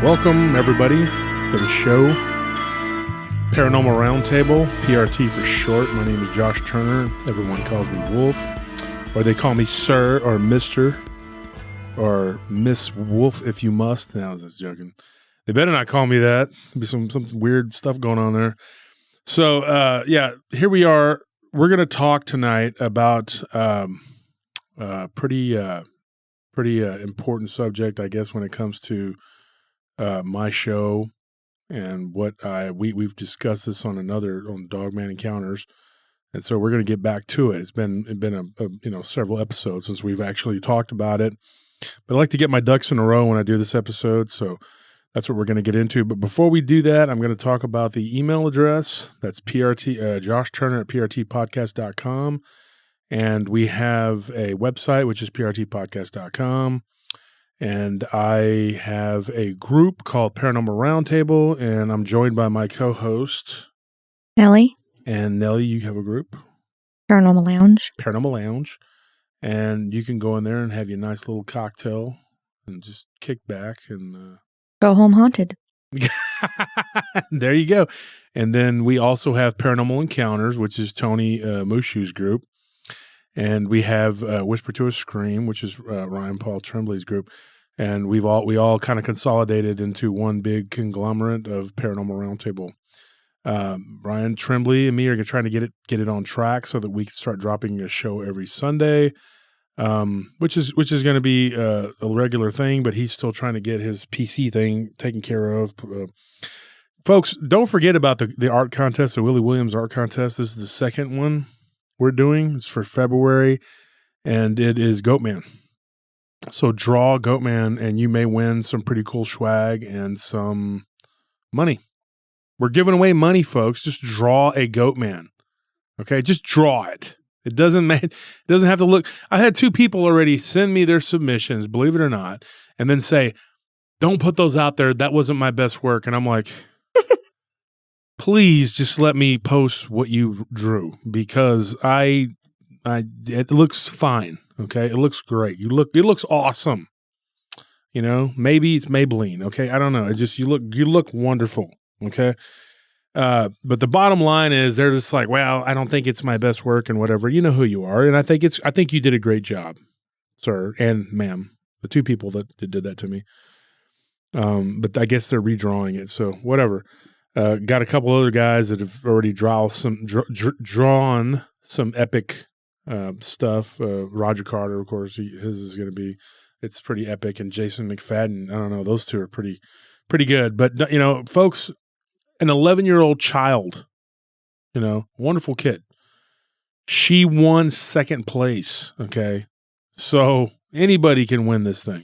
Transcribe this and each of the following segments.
Welcome, everybody, to the show. Paranormal Round Table, PRT for short. My name is Josh Turner. Everyone calls me Wolf. Or they call me Sir or Mr. or Miss Wolf if you must. Now, I was just joking. They better not call me that. There'll be some weird stuff going on there. So, here we are. We're going to talk tonight about pretty important subject, I guess, when it comes to my show and what we've discussed this on Dogman Encounters, and so we're going to get back to it. It's been several episodes since we've actually talked about it, but I like to get my ducks in a row when I do this episode, so that's what we're going to get into. But before we do that, I'm going to talk about the email address. That's PRT Josh Turner at PRTpodcast.com, and we have a website which is PRTpodcast.com. And I have a group called Paranormal Round Table, and I'm joined by my co-host, Nellie. And Nellie, you have a group? Paranormal Lounge. And you can go in there and have your nice little cocktail and just kick back and... go home haunted. There you go. And then we also have Paranormal Encounters, which is Tony Mushu's group. And we have Whisper to a Scream, which is Ryan Paul Tremblay's group. And we all kind of consolidated into one big conglomerate of Paranormal Roundtable. Ryan Tremblay and me are trying to get it on track so that we can start dropping a show every Sunday, which is going to be a regular thing. But he's still trying to get his PC thing taken care of. Folks, don't forget about the art contest, the Willie Williams art contest. This is the second one we're doing. It's for February, and it is Goatman. So draw Goatman, and you may win some pretty cool swag and some money. We're giving away money, folks. Just draw a Goatman. Okay, just draw it. It doesn't have to look. I had 2 people already send me their submissions, believe it or not, and then say, "Don't put those out there. That wasn't my best work." And I'm like, please just let me post what you drew, because it looks fine. Okay. It looks great. It looks awesome. You know, maybe it's Maybelline. Okay. I don't know. It's just, you look wonderful. Okay. But the bottom line is they're just like, well, I don't think it's my best work and whatever. You know who you are. And I think you did a great job, sir and ma'am, the 2 people that did that to me. But I guess they're redrawing it. So whatever. Got a couple other guys that have already drawn some epic stuff. Roger Carter, of course, his is going to be, it's pretty epic. And Jason McFadden, I don't know, those 2 are pretty good. But, folks, an 11-year-old child, wonderful kid. She won second place, okay? So anybody can win this thing.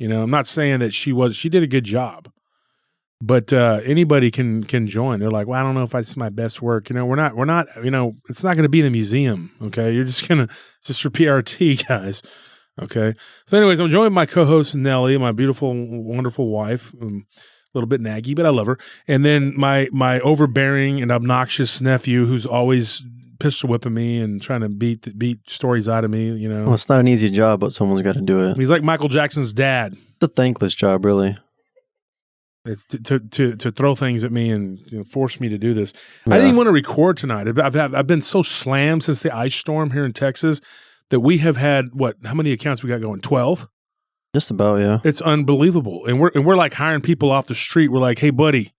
I'm not saying that she did a good job. But anybody can join. They're like, well, I don't know if it's my best work. We're not. It's not going to be in a museum. Okay, it's just for PRT guys. Okay. So, anyways, I'm joined by my co-host Nellie, my beautiful, wonderful wife. A little bit naggy, but I love her. And then my overbearing and obnoxious nephew, who's always pistol whipping me and trying to beat stories out of me. Well, it's not an easy job, but someone's got to do it. He's like Michael Jackson's dad. It's a thankless job, really. It's to throw things at me and force me to do this. Yeah. I didn't even want to record tonight. I've been so slammed since the ice storm here in Texas that we have had how many accounts we got going? 12? Just about, yeah. It's unbelievable. And we're like hiring people off the street. We're like, hey buddy,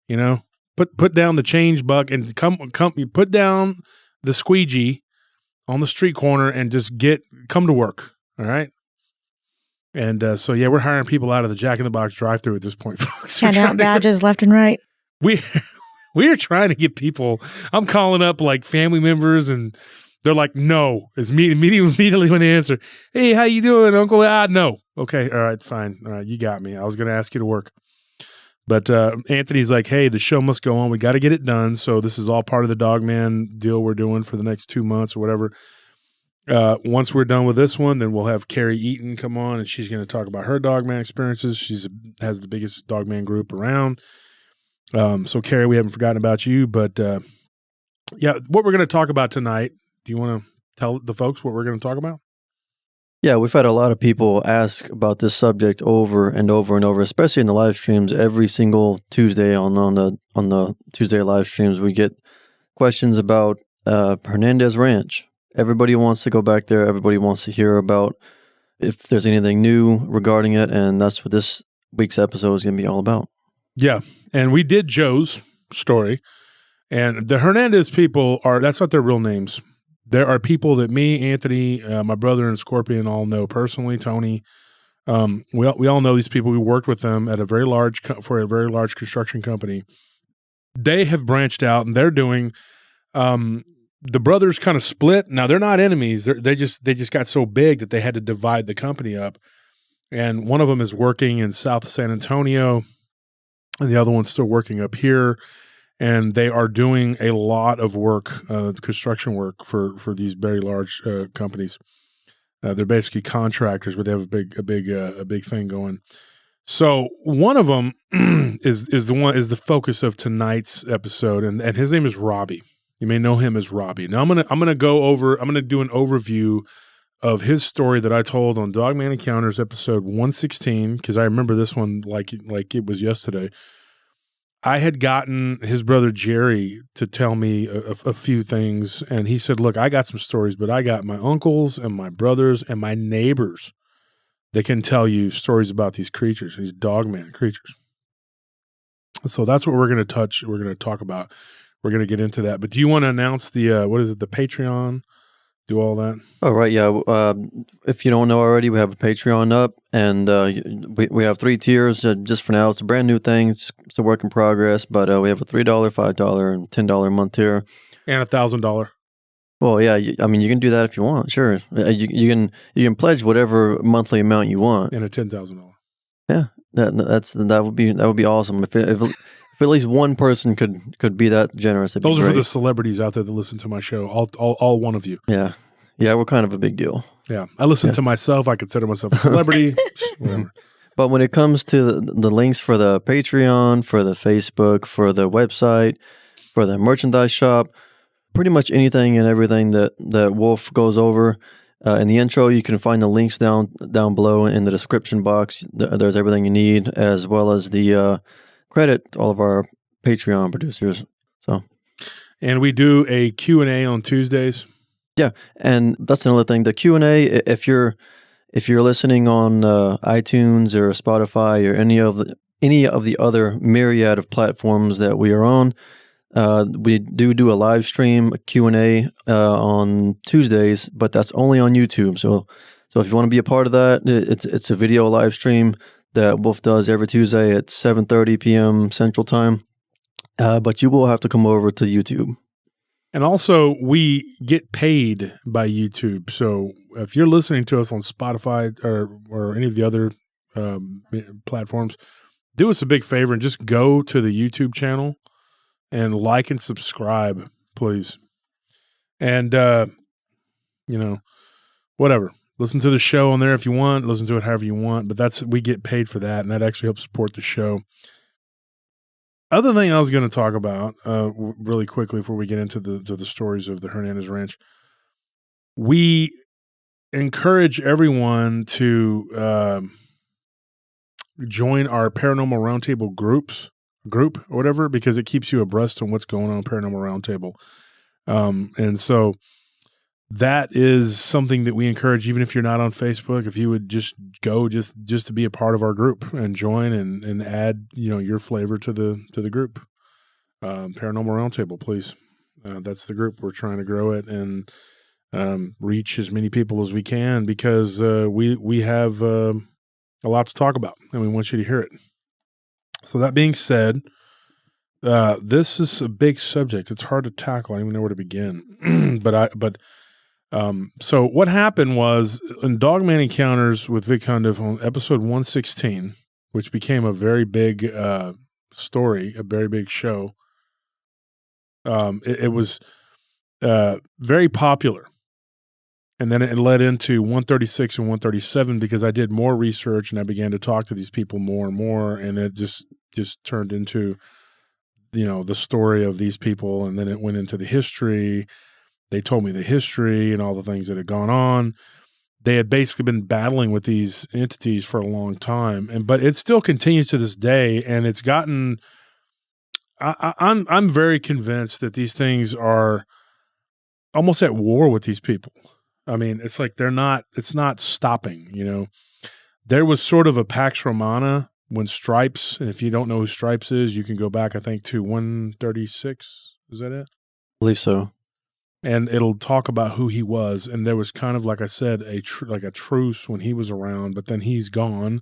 put down the change buck and come put down the squeegee on the street corner and just come to work. All right. And so, we're hiring people out of the Jack in the Box drive-thru at this point, folks. Hand out badges left and right. We are trying to get people. I'm calling up like family members, and they're like, "No." It's immediately when they answer, "Hey, how you doing, Uncle?" No. Okay, all right, fine. All right, you got me. I was going to ask you to work, but Anthony's like, "Hey, the show must go on. We got to get it done." So this is all part of the Dogman deal we're doing for the next 2 months or whatever. Once we're done with this one, then we'll have Carrie Eaton come on, and she's going to talk about her Dogman experiences. She has the biggest Dogman group around. So Carrie, we haven't forgotten about you, but what we're going to talk about tonight. Do you want to tell the folks what we're going to talk about? Yeah, we've had a lot of people ask about this subject over and over and over, especially in the live streams. Every single Tuesday on the Tuesday live streams, we get questions about Hernandez Ranch. Everybody wants to go back there. Everybody wants to hear about if there's anything new regarding it, and that's what this week's episode is going to be all about. Yeah, and we did Joe's story, and the Hernandez people that's not their real names. There are people that me, Anthony, my brother, and Scorpion all know personally. Tony, we all know these people. We worked with them at for a very large construction company. They have branched out, and they're doing. The brothers kind of split. Now they're not enemies. They just got so big that they had to divide the company up. And one of them is working in South San Antonio, and the other one's still working up here. And they are doing a lot of work, construction work for these very large companies. They're basically contractors, but they have a big thing going. So one of them is the focus of tonight's episode, and his name is Robbie. You may know him as Robbie. Now I'm gonna do an overview of his story that I told on Dogman Encounters episode 116, because I remember this one like it was yesterday. I had gotten his brother Jerry to tell me a few things, and he said, look, I got some stories, but I got my uncles and my brothers and my neighbors that can tell you stories about these creatures, these dogman creatures. So that's what we're going to talk about. We're going to get into that. But do you want to announce the Patreon? Do all that? Oh, right, yeah. If you don't know already, we have a Patreon up, and we have 3 tiers. Just for now, it's a brand new thing. It's a work in progress, but we have a $3, $5, and $10 a month tier. And $1,000. Well, yeah. You can do that if you want. Sure, you can pledge whatever monthly amount you want. And a $10,000. Yeah, that would be awesome. If at least one person could be that generous, those are for the celebrities out there that listen to my show. All one of you. Yeah, we're kind of a big deal. Yeah, I listen to myself. I consider myself a celebrity. Whatever. But when it comes to the links for the Patreon, for the Facebook, for the website, for the merchandise shop, pretty much anything and everything that Wolf goes over in the intro, you can find the links down below in the description box. There's everything you need, as well as the credit all of our Patreon producers. And we do a Q&A on Tuesdays. Yeah, and that's another thing. The Q&A, if you're listening on iTunes or Spotify or any of the other myriad of platforms that we are on, we do a live stream Q&A on Tuesdays, but that's only on YouTube. So if you want to be a part of that, it's a video live stream that Wolf does every Tuesday at 7:30 p.m. Central Time. But you will have to come over to YouTube. And also, we get paid by YouTube. So if you're listening to us on Spotify or any of the other platforms, do us a big favor and just go to the YouTube channel and like and subscribe, please. And, whatever. Listen to the show on there if you want. Listen to it however you want. But we get paid for that, and that actually helps support the show. Other thing I was going to talk about really quickly before we get into the stories of the Hernandez Ranch, we encourage everyone to join our Paranormal Round Table group or whatever, because it keeps you abreast on what's going on Paranormal Round Table. And so that is something that we encourage, even if you're not on Facebook, if you would just go just to be a part of our group and join and add, your flavor to the group. Paranormal Round Table, please. That's the group. We're trying to grow it and reach as many people as we can, because we have a lot to talk about, and we want you to hear it. So that being said, this is a big subject. It's hard to tackle. I don't even know where to begin. So what happened was, in Dogman Encounters with Vic Cundiff on episode 116, which became a very big story, a very big show, it was very popular. And then it led into 136 and 137 because I did more research and I began to talk to these people more and more, and it just turned into, the story of these people, and then it went into the history. They told me the history and all the things that had gone on. they had basically been battling with these entities for a long time, but it still continues to this day, and it's gotten. I'm very convinced that these things are almost at war with these people. I mean, it's like it's not stopping, you know. There was sort of a Pax Romana when Stripes, and if you don't know who Stripes is, you can go back, I think, to 136. Is that it? I believe so. And it'll talk about who he was. And there was kind of, like I said, a truce when he was around, but then he's gone,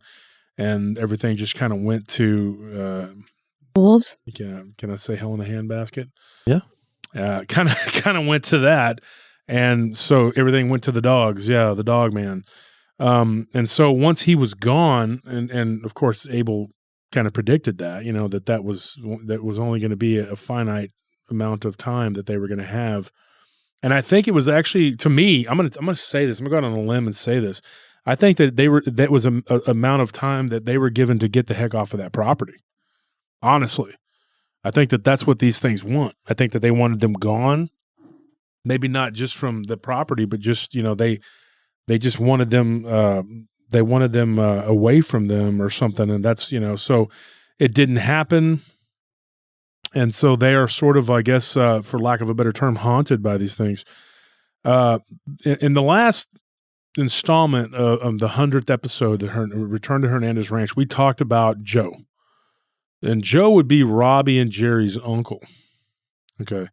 and everything just kind of went to wolves. Can I say hell in a handbasket? Yeah. Kind of went to that. And so everything went to the dogs. Yeah, the dog man. And so once he was gone, and of course Abel kind of predicted that, you know, that was only going to be a finite amount of time that they were going to have. And I think it was actually, to me, I'm going to say this, I'm going to go out on a limb and say this. I think that was a amount of time that they were given to get the heck off of that property. Honestly, I think that that's what these things want. I think that they wanted them gone. Maybe not just from the property, but just, you know, they just wanted them, away from them or something. And that's, you know, so it didn't happen. And so they are sort of, I guess, for lack of a better term, haunted by these things. In the last installment of the 100th episode, Return to Hernandez Ranch, we talked about Joe. And Joe would be Robbie and Jerry's uncle. Okay.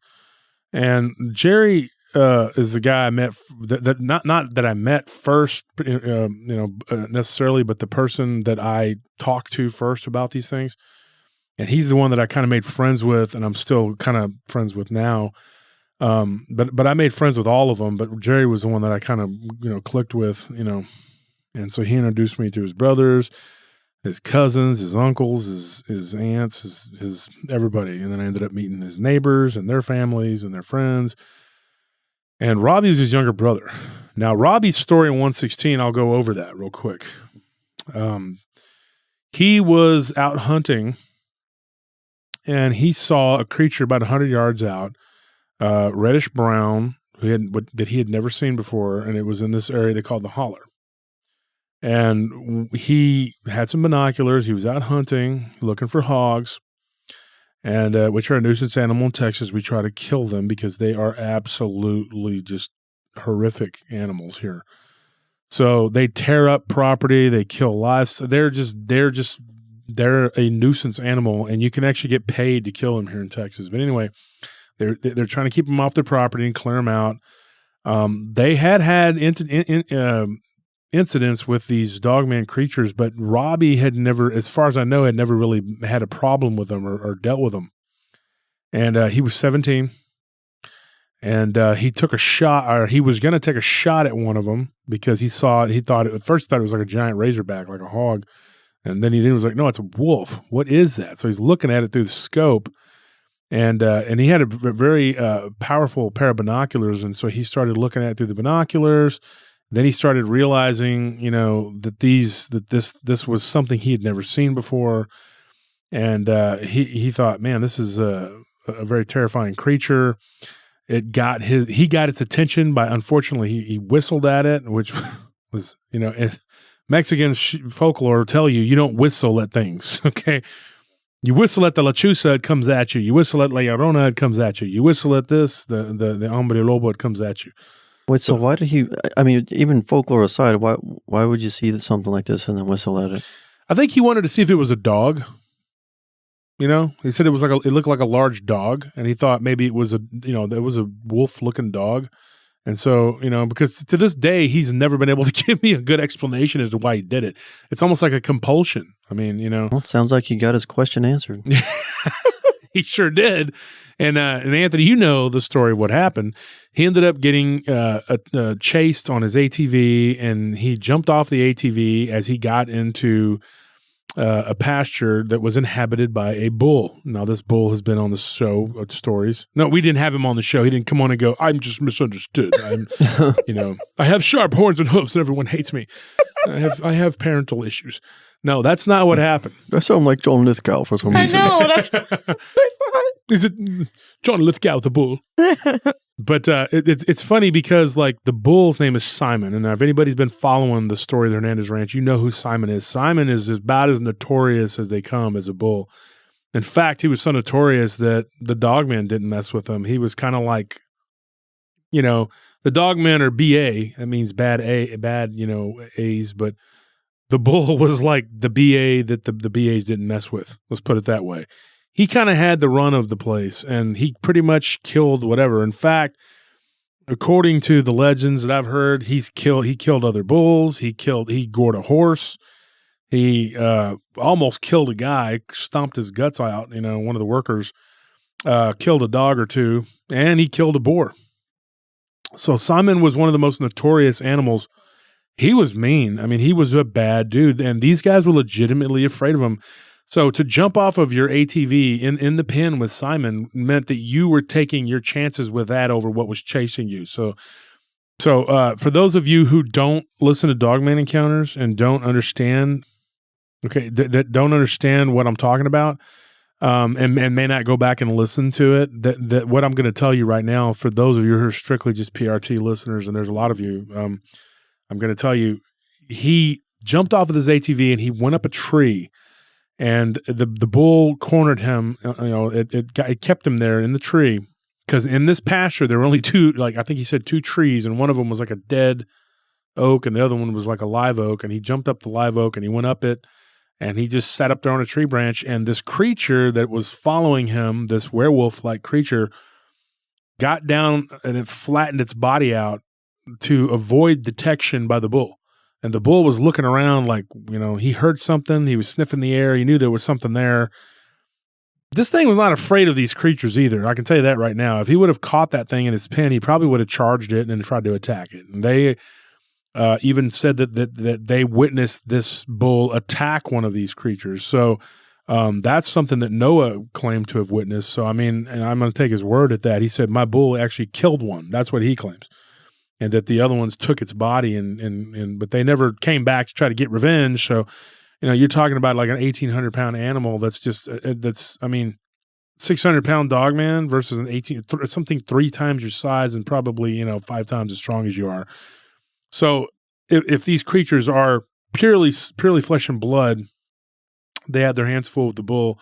And Jerry is the guy I met, not that I met first, necessarily, but the person that I talked to first about these things. And he's the one that I kind of made friends with, and I'm still kind of friends with now. But I made friends with all of them, but Jerry was the one that I kind of, you know, clicked with, you know. And so he introduced me to his brothers, his cousins, his uncles, his aunts, his everybody. And then I ended up meeting his neighbors and their families and their friends. And Robbie was his younger brother. Now, Robbie's story in 116, I'll go over that real quick. He was out hunting, and he saw a creature about 100 yards out, reddish brown, that he had never seen before, and it was in this area they called the holler. And he had some binoculars. He was out hunting, looking for hogs, and which are a nuisance animal in Texas. We try to kill them because they are absolutely just horrific animals here. So they tear up property, they kill livestock. They're a nuisance animal, and you can actually get paid to kill them here in Texas. But anyway, they're trying to keep them off their property and clear them out. They had incidents with these dogman creatures, but Robbie had never, as far as I know, had never really had a problem with them or dealt with them. And he was 17, and he took a shot, or he was going to take a shot at one of them because at first it was like a giant razorback, like a hog. And then he was like, no, it's a wolf. What is that? So he's looking at it through the scope, and he had a very powerful pair of binoculars. And so he started looking at it through the binoculars. Then he started realizing, you know, that this was something he had never seen before. And he thought, man, this is a very terrifying creature. He got its attention by, unfortunately, he whistled at it, which was, you know, Mexican folklore tell you don't whistle at things, okay? You whistle at the lechuza, it comes at you. You whistle at La Llorona, it comes at you. You whistle at this, the hombre lobo, it comes at you. Wait, so why did he, I mean, even folklore aside, why would you see something like this and then whistle at it? I think he wanted to see if it was a dog. You know, he said it looked like a large dog, and he thought maybe it was a wolf-looking dog. And so, you know, because to this day, he's never been able to give me a good explanation as to why he did it. It's almost like a compulsion. I mean, you know. Well, it sounds like he got his question answered. He sure did. And Anthony, you know the story of what happened. He ended up getting chased on his ATV, and he jumped off the ATV as he got into a pasture that was inhabited by a bull. Now, this bull has been on the show stories. No, we didn't have him on the show. He didn't come on and go, I'm just misunderstood. I have sharp horns and hooves and everyone hates me. I have parental issues. No, that's not what happened. I sound like John Lithgow for some reason. I know. That's Is it John Lithgow the bull? But it's funny because like the bull's name is Simon, and if anybody's been following the story of the Hernandez Ranch, you know who Simon is. Simon is about as notorious as they come as a bull. In fact, he was so notorious that the dogman didn't mess with him. He was kind of like, the dogmen are BA. That means bad A's, but the bull was like the BA that the BAs didn't mess with. Let's put it that way. He kind of had the run of the place, and he pretty much killed whatever. In fact, according to the legends that I've heard, he killed other bulls. He gored a horse. He almost killed a guy, stomped his guts out. One of the workers killed a dog or two, and he killed a boar. So Simon was one of the most notorious animals. He was mean. I mean, he was a bad dude, and these guys were legitimately afraid of him. So to jump off of your ATV in the pen with Simon meant that you were taking your chances with that over what was chasing you. So for those of you who don't listen to Dogman Encounters and don't understand, that don't understand what I'm talking about, and may not go back and listen to it, that what I'm going to tell you right now, for those of you who are strictly just PRT listeners, and there's a lot of you, I'm going to tell you, he jumped off of his ATV and he went up a tree. And the bull cornered him. It kept him there in the tree because in this pasture there were only two. Like I think he said 2 trees, and one of them was like a dead oak, and the other one was like a live oak. And he jumped up the live oak, and he went up it, and he just sat up there on a tree branch. And this creature that was following him, this werewolf-like creature, got down and it flattened its body out to avoid detection by the bull. And the bull was looking around like, he heard something. He was sniffing the air. He knew there was something there. This thing was not afraid of these creatures either. I can tell you that right now. If he would have caught that thing in his pen, he probably would have charged it and tried to attack it. And they even said that they witnessed this bull attack one of these creatures. So that's something that Noah claimed to have witnessed. So, I mean, and I'm going to take his word at that. He said, my bull actually killed one. That's what he claims. And that the other ones took its body, but they never came back to try to get revenge. So, you're talking about like an 1,800-pound animal that's 600-pound dogman versus something 3 times your size and probably 5 times as strong as you are. So, if these creatures are purely flesh and blood, they had their hands full with the bull.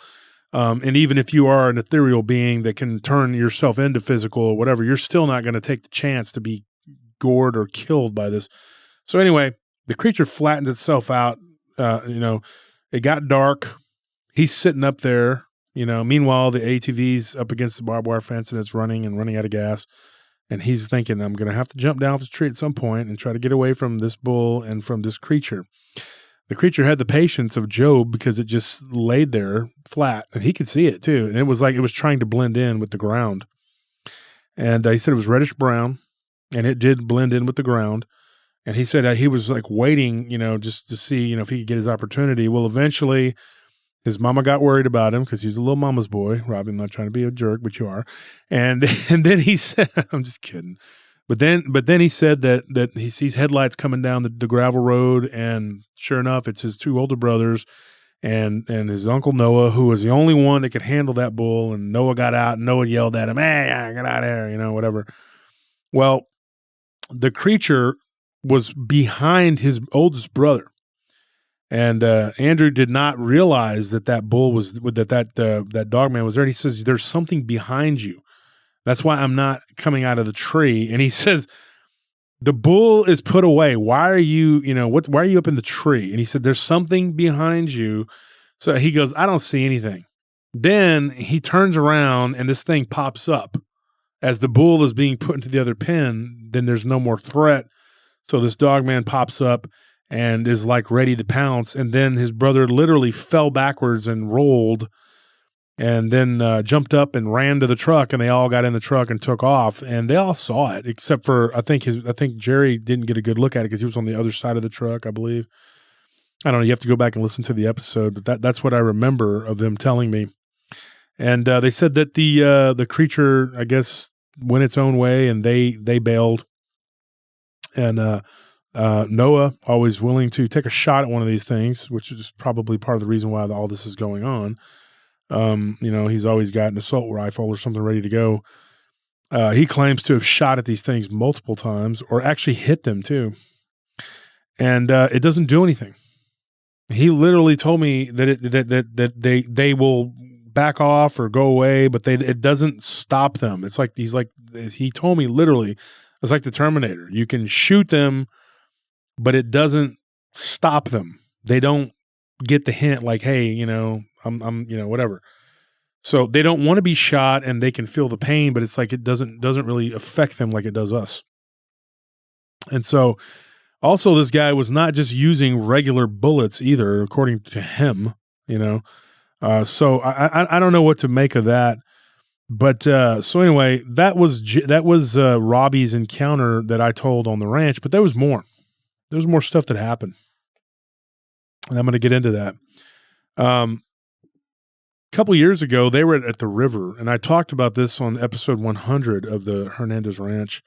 And even if you are an ethereal being that can turn yourself into physical or whatever, you're still not going to take the chance to be gored or killed by this. So anyway, the creature flattens itself out. It got dark. He's sitting up there, meanwhile the ATV's up against the barbed wire fence and it's running out of gas. And he's thinking, I'm going to have to jump down off the tree at some point and try to get away from this bull and from this creature. The creature had the patience of Job because it just laid there flat and he could see it too. And it was like it was trying to blend in with the ground. And he said it was reddish brown. And it did blend in with the ground. And he said he was like waiting, just to see, if he could get his opportunity. Well, eventually his mama got worried about him because he's a little mama's boy. Robbie, I'm not trying to be a jerk, but you are. And then he said, I'm just kidding. But then he said that he sees headlights coming down the gravel road. And sure enough, it's his 2 older brothers and his uncle Noah, who was the only one that could handle that bull. And Noah got out and Noah yelled at him, hey, get out of here, whatever. Well, the creature was behind his oldest brother, and Andrew did not realize that bull was that dogman was there. And he says, "There's something behind you. That's why I'm not coming out of the tree." And he says, "The bull is put away. Why are you? Why are you up in the tree?" And he said, "There's something behind you." So he goes, "I don't see anything." Then he turns around, and this thing pops up. As the bull is being put into the other pen, then there's no more threat. So this dogman pops up and is like ready to pounce. And then his brother literally fell backwards and rolled and then jumped up and ran to the truck. And they all got in the truck and took off. And they all saw it, except for I think Jerry didn't get a good look at it because he was on the other side of the truck, I believe. I don't know. You have to go back and listen to the episode, but that's what I remember of them telling me. And they said that the creature, I guess, went its own way, and they bailed. And Noah, always willing to take a shot at one of these things, which is probably part of the reason why all this is going on. He's always got an assault rifle or something ready to go. He claims to have shot at these things multiple times or actually hit them too. And it doesn't do anything. He literally told me that they will back off or go away, but it doesn't stop them. It's like he told me literally, it's like the Terminator. You can shoot them, but it doesn't stop them. They don't get the hint like, hey, I'm whatever. So they don't want to be shot and they can feel the pain, but it's like it doesn't really affect them like it does us. And so also this guy was not just using regular bullets either, according to him, So I don't know what to make of that. But so anyway, that was Robbie's encounter that I told on the ranch, but there was more. There was more stuff that happened. And I'm going to get into that. A couple years ago, they were at the river, and I talked about this on episode 100 of the Hernandez Ranch,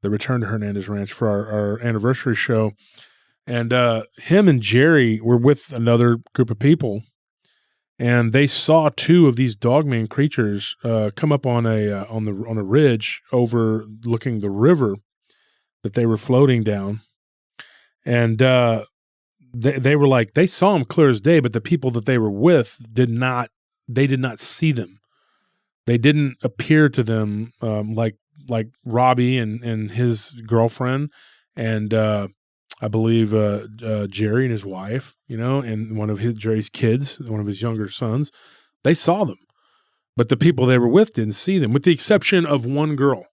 the Return to Hernandez Ranch for our anniversary show. And him and Jerry were with another group of people, and they saw two of these dogman creatures come up on a ridge overlooking the river that they were floating down. And they were like, they saw them clear as day, but the people that they were with did not see them. They didn't appear to them like Robbie and his girlfriend, and I believe Jerry and his wife, and one of Jerry's kids, one of his younger sons. They saw them, but the people they were with didn't see them, with the exception of one girl.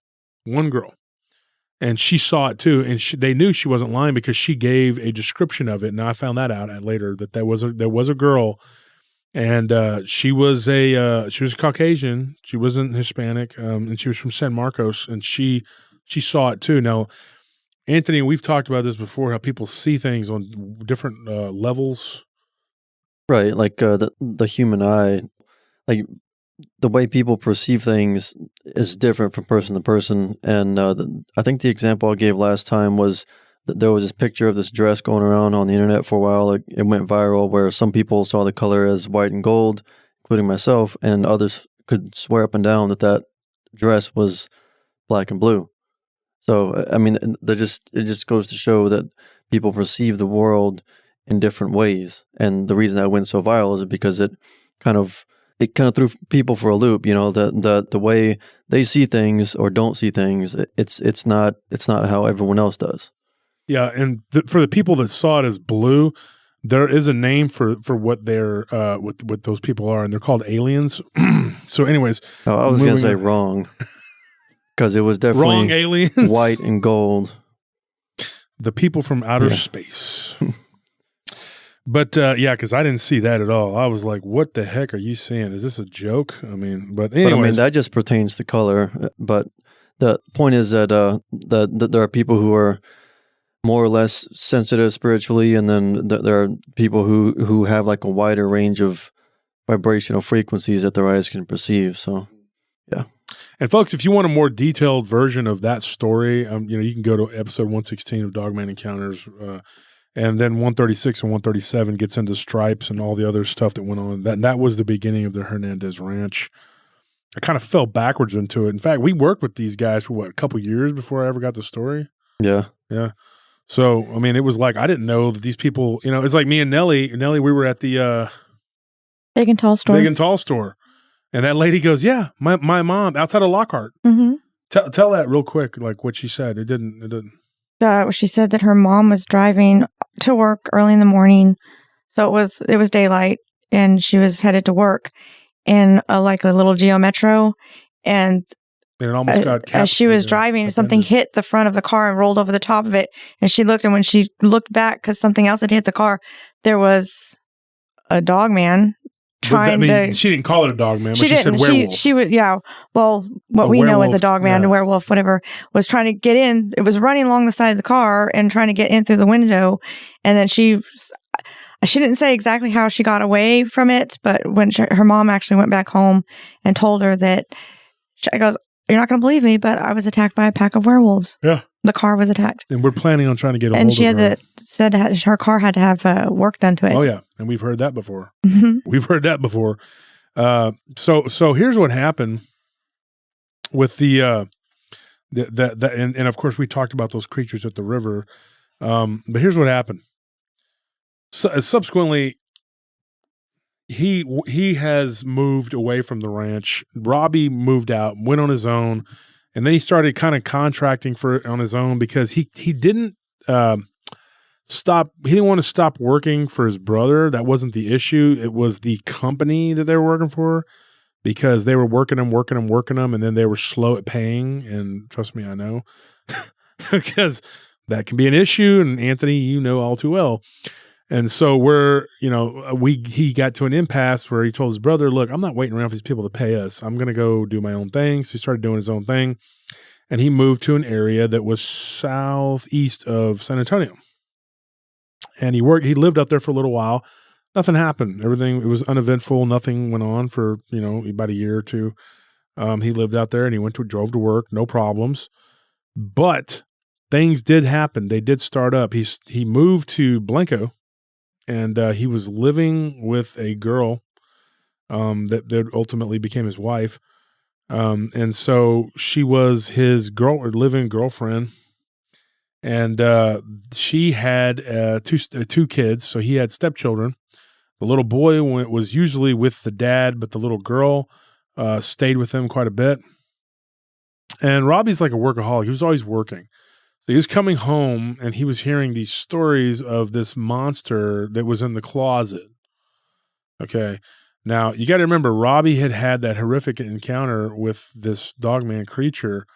And she saw it too, and they knew she wasn't lying because she gave a description of it. And I found that out later that there was a girl, and she was Caucasian. She wasn't Hispanic, and she was from San Marcos, and she saw it too. Now, Anthony, we've talked about this before, how people see things on different levels. Right, like the human eye, like the way people perceive things is different from person to person. And I think the example I gave last time was that there was this picture of this dress going around on the internet for a while. It went viral where some people saw the color as white and gold, including myself, and others could swear up and down that dress was black and blue. So, I mean, it just goes to show that people perceive the world in different ways. And the reason that went so viral is because it kind of threw people for a loop. The way they see things or don't see things, it's not how everyone else does. Yeah, and for the people that saw it as blue, there is a name for what they're what those people are, and they're called aliens. So, anyways, I was going to say wrong. Because it was definitely wrong aliens, white and gold. The people from outer space. But because I didn't see that at all. I was like, "What the heck are you seeing? Is this a joke?" I mean, but anyways, that just pertains to color. But the point is that there are people who are more or less sensitive spiritually, and then there are people who have like a wider range of vibrational frequencies that their eyes can perceive. So, yeah. And folks, if you want a more detailed version of that story, you can go to episode 116 of Dogman Encounters, and then 136 and 137 gets into stripes and all the other stuff that went on. That was the beginning of the Hernandez Ranch. I kind of fell backwards into it. In fact, we worked with these guys for a couple years before I ever got the story. Yeah. Yeah. So, I mean, it was like, I didn't know that these people, it's like me and Nellie. Nellie, we were at the Big and Tall store. And that lady goes, "Yeah, my mom outside of Lockhart." Mm-hmm. Tell that real quick, like what she said. It didn't. She said that her mom was driving to work early in the morning, so it was daylight, and she was headed to work in a little Geo Metro, and it almost got as she was driving, something hit the front of the car and rolled over the top of it, and she looked, and when she looked back because something else had hit the car, there was a dogman. She didn't call it a dog man, but she said werewolf. She would, yeah. Well, what we know as a dog man, a werewolf, whatever, was trying to get in. It was running along the side of the car and trying to get in through the window. And then she didn't say exactly how she got away from it, but when her mom actually went back home and told her that, she goes, "You're not going to believe me, but I was attacked by a pack of werewolves." Yeah. The car was attacked. And we're planning on trying to get a hold of her. And she had said her car had to have work done to it. Oh, yeah. And we've heard that before. Mm-hmm. We've heard that before. So here's what happened with the and of course we talked about those creatures at the river. But here's what happened. So, subsequently, he has moved away from the ranch. Robbie moved out, went on his own, and then he started kind of contracting for it on his own because he didn't stop. He didn't want to stop working for his brother. That wasn't the issue. It was the company that they were working for, because they were working them, and then they were slow at paying. And trust me, I know, because that can be an issue. And Anthony, you know all too well. And so he got to an impasse where he told his brother, look, I'm not waiting around for these people to pay us. I'm going to go do my own thing. So he started doing his own thing, and he moved to an area that was southeast of San Antonio. And he lived out there for a little while. Nothing happened. It was uneventful. Nothing went on for, about a year or two. He lived out there and he drove to work, no problems. But things did happen. They did start up. He moved to Blanco. And he was living with a girl that ultimately became his wife. And so she was his living girlfriend. And she had two kids. So he had stepchildren. The little boy was usually with the dad, but the little girl stayed with him quite a bit. And Robbie's like a workaholic. He was always working. So he was coming home and he was hearing these stories of this monster that was in the closet. Okay. Now, you got to remember, Robbie had that horrific encounter with this dogman creature,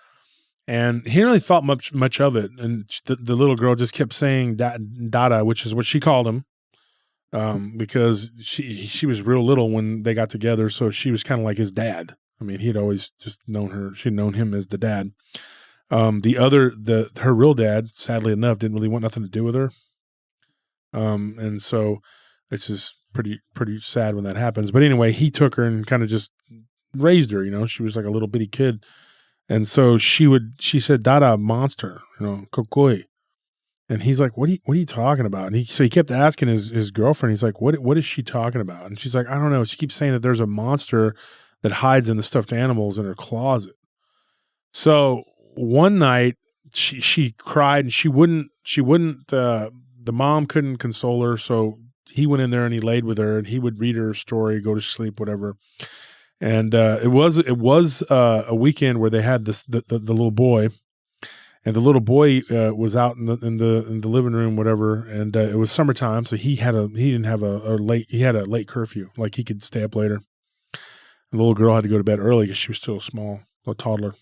and he didn't really thought much of it. And the little girl just kept saying Dada, which is what she called him, because she was real little when they got together. So she was kind of like his dad. I mean, he'd always just known her. She'd known him as the dad. Her real dad, sadly enough, didn't really want nothing to do with her. And so it's just pretty sad when that happens. But anyway, he took her and kind of just raised her, she was like a little bitty kid. And so she said, Dada, monster, kokoi. And he's like, what are you talking about? And so he kept asking his girlfriend, he's like, what is she talking about? And she's like, I don't know. She keeps saying that there's a monster that hides in the stuffed animals in her closet. So one night she cried and she wouldn't, the mom couldn't console her. So he went in there and he laid with her and he would read her a story, go to sleep, whatever. And, it was a weekend where they had the little boy, and the little boy, was out in the living room, whatever. And, it was summertime. So he had a late curfew. Like he could stay up later. And the little girl had to go to bed early because she was still small, a toddler.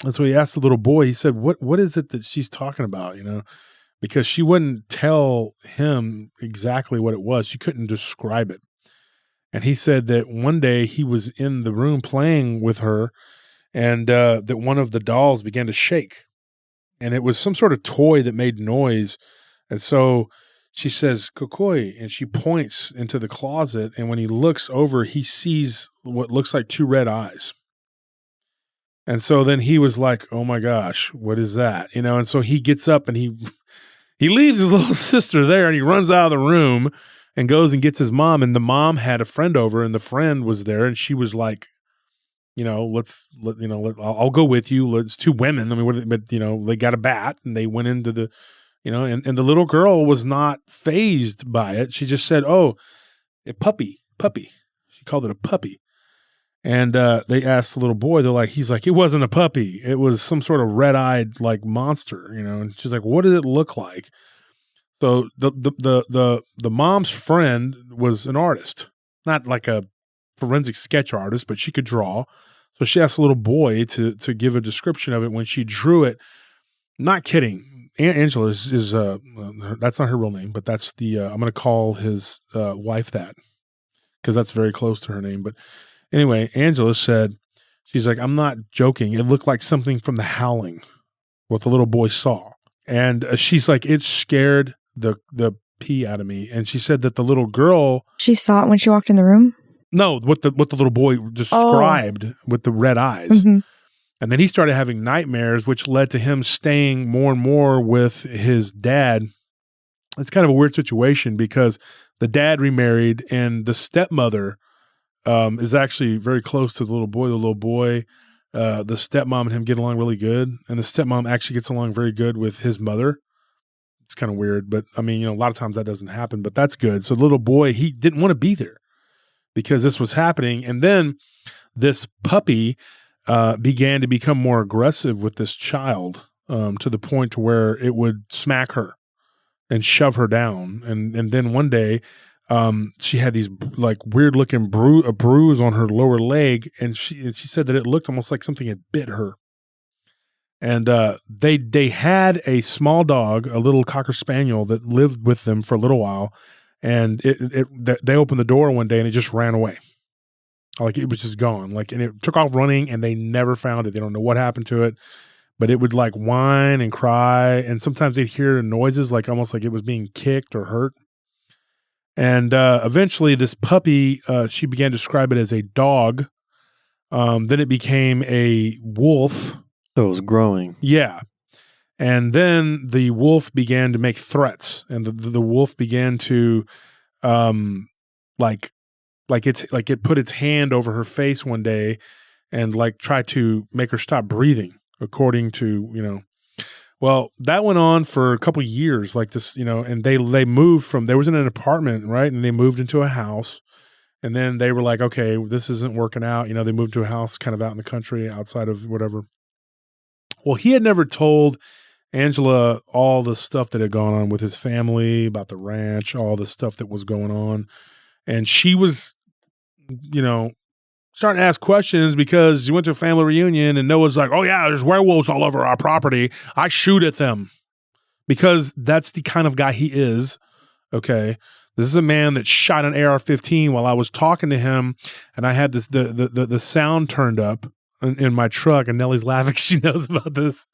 And so he asked the little boy, he said, what is it that she's talking about, because she wouldn't tell him exactly what it was. She couldn't describe it. And he said that one day he was in the room playing with her, and that one of the dolls began to shake. And it was some sort of toy that made noise. And so she says, Kokoi, and she points into the closet. And when he looks over, he sees what looks like two red eyes. And so then he was like, oh my gosh, what is that? And so he gets up and he leaves his little sister there and he runs out of the room and goes and gets his mom. And the mom had a friend over and the friend was there. And she was like, I'll go with you. It's two women. I mean, but they got a bat and they went into the, and the little girl was not fazed by it. She just said, oh, a puppy. She called it a puppy. And they asked the little boy, he's like, it wasn't a puppy. It was some sort of red-eyed like monster, and she's like, what did it look like? So the mom's friend was an artist, not like a forensic sketch artist, but she could draw. So she asked the little boy to give a description of it. When she drew it, not kidding, Angela is that's not her real name, but that's I'm going to call his wife that because that's very close to her name. But anyway, Angela said, she's like, I'm not joking. It looked like something from The Howling, what the little boy saw. And she's like, it scared the pee out of me. And she said that the little girl, she saw it when she walked in the room? No, what the little boy described with the red eyes. Mm-hmm. And then he started having nightmares, which led to him staying more and more with his dad. It's kind of a weird situation because the dad remarried and the stepmother is actually very close to the little boy. The little boy, the stepmom and him get along really good. And the stepmom actually gets along very good with his mother. It's kind of weird, but I mean, a lot of times that doesn't happen, but that's good. So the little boy, he didn't want to be there because this was happening. And then this puppy began to become more aggressive with this child to the point to where it would smack her and shove her down. And then one day she had these like weird looking bruise on her lower leg. And she said that it looked almost like something had bit her. And they had a small dog, a little Cocker Spaniel that lived with them for a little while. And they opened the door one day and it just ran away. Like it was just gone. Like, and it took off running and they never found it. They don't know what happened to it, but it would like whine and cry. And sometimes they'd hear noises like almost like it was being kicked or hurt. And eventually this puppy, she began to describe it as a dog. Then it became a wolf. So it was growing. Yeah. And then the wolf began to make threats, and the wolf began to, like it put its hand over her face one day and like try to make her stop breathing, according to, well, that went on for a couple of years like this, and they moved they was in an apartment, right? And they moved into a house, and then they were like, okay, this isn't working out. They moved to a house kind of out in the country outside of whatever. Well, he had never told Angela all the stuff that had gone on with his family, about the ranch, all the stuff that was going on. And she was, starting to ask questions because he went to a family reunion and Noah's like, oh yeah, there's werewolves all over our property. I shoot at them, because that's the kind of guy he is. Okay. This is a man that shot an AR-15 while I was talking to him, and I had the sound turned up in my truck, and Nellie's laughing. She knows about this.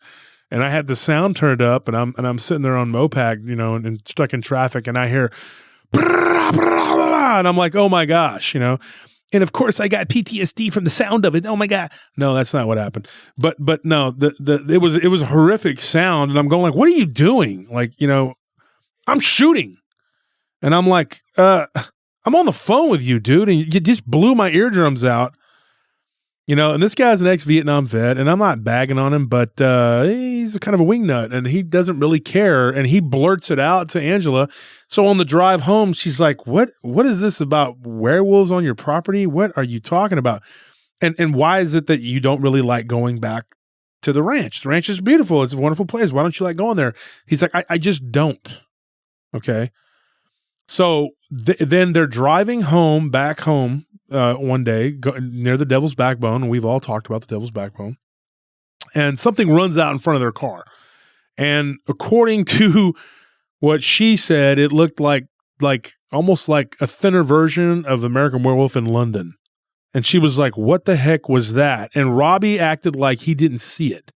And I had the sound turned up, and I'm sitting there on Mopag, and stuck in traffic, and I hear, and I'm like, oh my gosh, And of course I got PTSD from the sound of it. Oh my God. No, that's not what happened. But no, it was a horrific sound, and I'm going like, what are you doing? Like, I'm shooting. And I'm like, I'm on the phone with you, dude. And you just blew my eardrums out. And this guy's an ex-Vietnam vet, and I'm not bagging on him, but he's kind of a wingnut, and he doesn't really care, and he blurts it out to Angela. So on the drive home, she's like, what is this about werewolves on your property? What are you talking about? And why is it that you don't really like going back to the ranch? The ranch is beautiful. It's a wonderful place. Why don't you like going there? He's like, I just don't. Okay. So then they're driving back home, one day near the Devil's Backbone, and we've all talked about the Devil's Backbone, and something runs out in front of their car. And according to what she said, it looked like almost like a thinner version of American Werewolf in London. And she was like, what the heck was that? And Robbie acted like he didn't see it.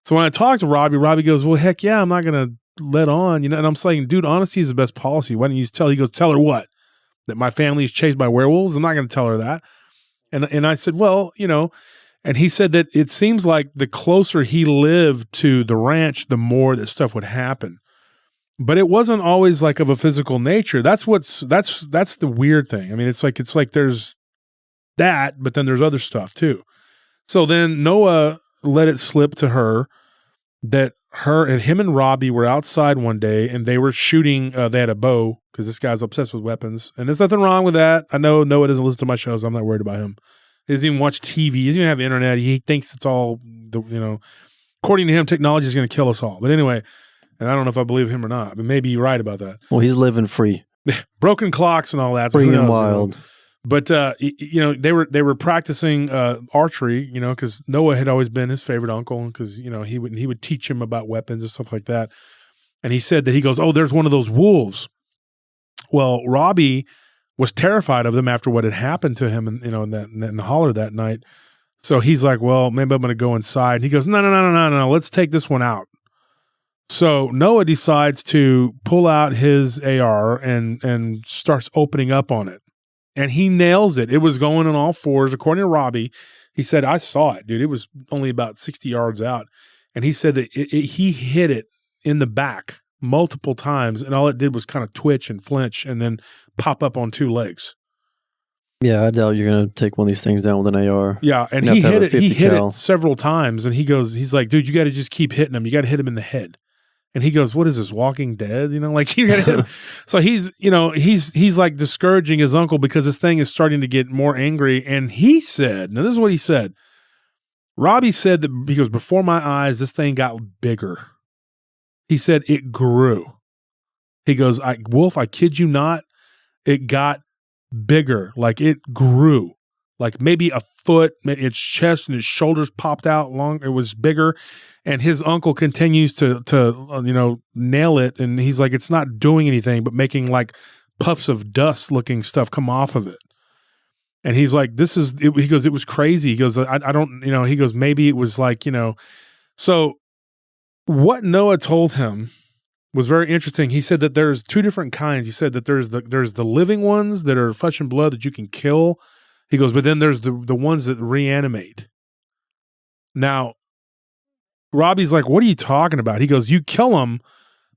So when I talked to Robbie goes, well, heck yeah, I'm not going to let on, and I'm saying, dude, honesty is the best policy. Why don't you tell? He goes, tell her what? That my family is chased by werewolves? I'm not going to tell her that. And I said, well, and he said that it seems like the closer he lived to the ranch, the more that stuff would happen. But it wasn't always like of a physical nature. That's the weird thing. I mean, it's like there's that, but then there's other stuff too. So then Noah let it slip to her that him and Robbie were outside one day, and they were shooting. They had a bow, because this guy's obsessed with weapons, and there's nothing wrong with that. I know Noah doesn't listen to my shows. I'm not worried about him. He doesn't even watch TV. He doesn't even have internet. He thinks it's all, according to him, technology is going to kill us all. But anyway, and I don't know if I believe him or not, but maybe you're right about that. Well, he's living free. Broken clocks and all that. So free and wild. But, they were practicing archery, because Noah had always been his favorite uncle, because, he would teach him about weapons and stuff like that. And he said that he goes, oh, there's one of those wolves. Well, Robbie was terrified of them after what had happened to him, in the holler that night. So he's like, well, maybe I'm going to go inside. And he goes, no, let's take this one out. So Noah decides to pull out his AR and starts opening up on it. And he nails it. It was going on all fours. According to Robbie, he said, I saw it, dude. It was only about 60 yards out. And he said that he hit it in the back multiple times, and all it did was kind of twitch and flinch and then pop up on two legs. Yeah, I doubt you're going to take one of these things down with an AR. Yeah, and he hit it. He hit it several times, and he's like, dude, you got to just keep hitting him. You got to hit him in the head. And he goes, what is this, Walking Dead? You know, like you got to hit him. So he's like discouraging his uncle because this thing is starting to get more angry. And he said, now this is what he said. Robbie said that because before my eyes, this thing got bigger. He said it grew. He goes, Wolf, I kid you not, it got bigger. Like it grew. Like maybe a foot, its chest and its shoulders popped out long. It was bigger. And his uncle continues to nail it. And he's like, it's not doing anything but making like puffs of dust looking stuff come off of it. And he's like, he goes, it was crazy. He goes, I don't, he goes, maybe it was like, so what Noah told him was very interesting. He said that there's two different kinds. He said that there's the living ones that are flesh and blood that you can kill. He goes, but then there's the ones that reanimate. Now, Robbie's like, what are you talking about? He goes, you kill them,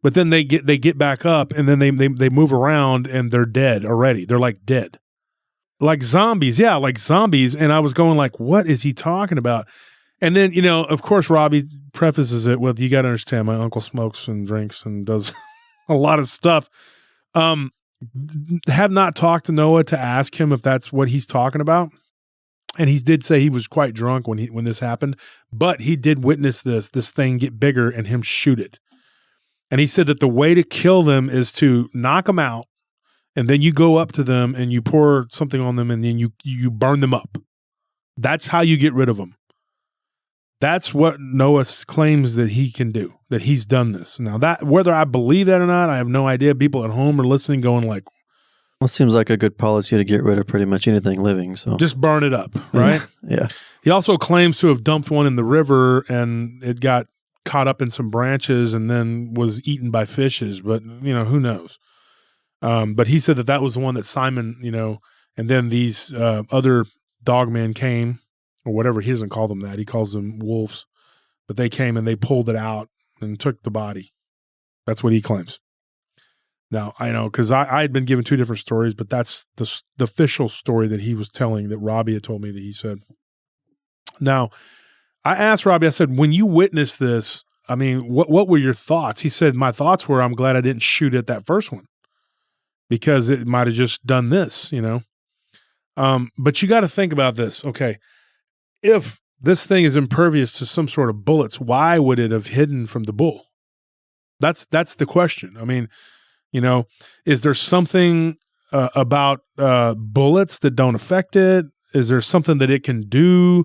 but then they get back up and then they move around and they're dead already. They're like dead. Like zombies. Yeah, like zombies. And I was going like, what is he talking about? And then, of course, Robbie prefaces it with, you got to understand, my uncle smokes and drinks and does a lot of stuff. Have not talked to Noah to ask him if that's what he's talking about. And he did say he was quite drunk when this happened, but he did witness this thing get bigger and him shoot it. And he said that the way to kill them is to knock them out. And then you go up to them and you pour something on them and then you burn them up. That's how you get rid of them. That's what Noah claims that he can do, that he's done this. Now, that whether I believe that or not, I have no idea. People at home are listening going like, well, it seems like a good policy to get rid of pretty much anything living. So just burn it up, right? Yeah. He also claims to have dumped one in the river and it got caught up in some branches and then was eaten by fishes, but who knows? But he said that was the one that Simon, and then these other dogmen came, or whatever. He doesn't call them that. He calls them wolves. But they came and they pulled it out and took the body. That's what he claims. Now, I know, because I had been given two different stories, but that's the official story that he was telling, that Robbie had told me that he said. Now, I asked Robbie, I said, when you witnessed this, I mean, what were your thoughts? He said, my thoughts were, I'm glad I didn't shoot at that first one, because it might have just done this, But you got to think about this. Okay. If this thing is impervious to some sort of bullets, why would it have hidden from the bull? That's the question. I mean, is there something about bullets that don't affect it? Is there something that it can do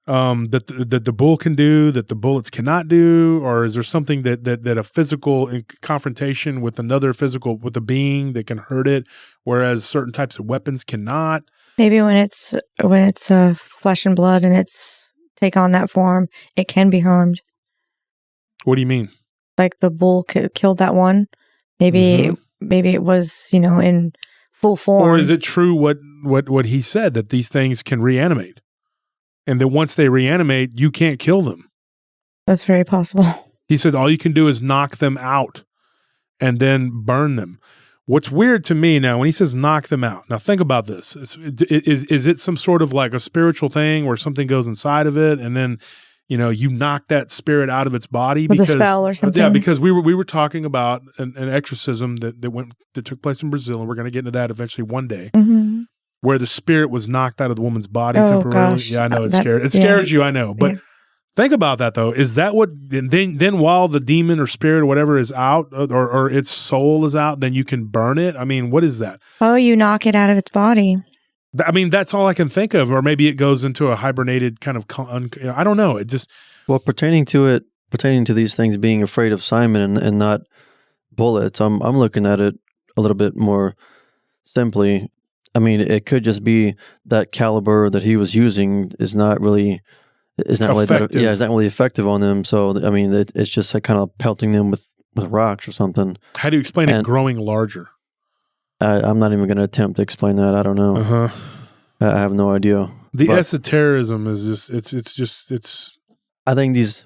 that the bull can do that the bullets cannot do? Or is there something that a physical confrontation with with a being that can hurt it, whereas certain types of weapons cannot? Maybe when it's flesh and blood and it's take on that form, it can be harmed. What do you mean? Like the bull killed that one. Maybe it was, in full form. Or is it true what he said, that these things can reanimate? And that once they reanimate, you can't kill them. That's very possible. He said all you can do is knock them out and then burn them. What's weird to me now, when he says knock them out, now think about this. Is it some sort of like a spiritual thing where something goes inside of it and then, you knock that spirit out of its body? With a spell or something? Yeah, because we were talking about an exorcism that took place in Brazil, and we're going to get into that eventually one day, where the spirit was knocked out of the woman's body temporarily. Gosh. Yeah, I know, it scares you, I know. But think about that, though. Is that what, then while the demon or spirit or whatever is out, or its soul is out, then you can burn it? I mean, what is that? Oh, you knock it out of its body. I mean, that's all I can think of. Or maybe it goes into a hibernated kind of, I don't know. It just... Well, pertaining to these things being afraid of Simon and not bullets, I'm looking at it a little bit more simply. I mean, it could just be that caliber that he was using is not really effective on them. So, I mean, it's just like kind of pelting them with rocks or something. How do you explain it growing larger? I'm not even going to attempt to explain that. I don't know. I have no idea. The esotericism is just, I think if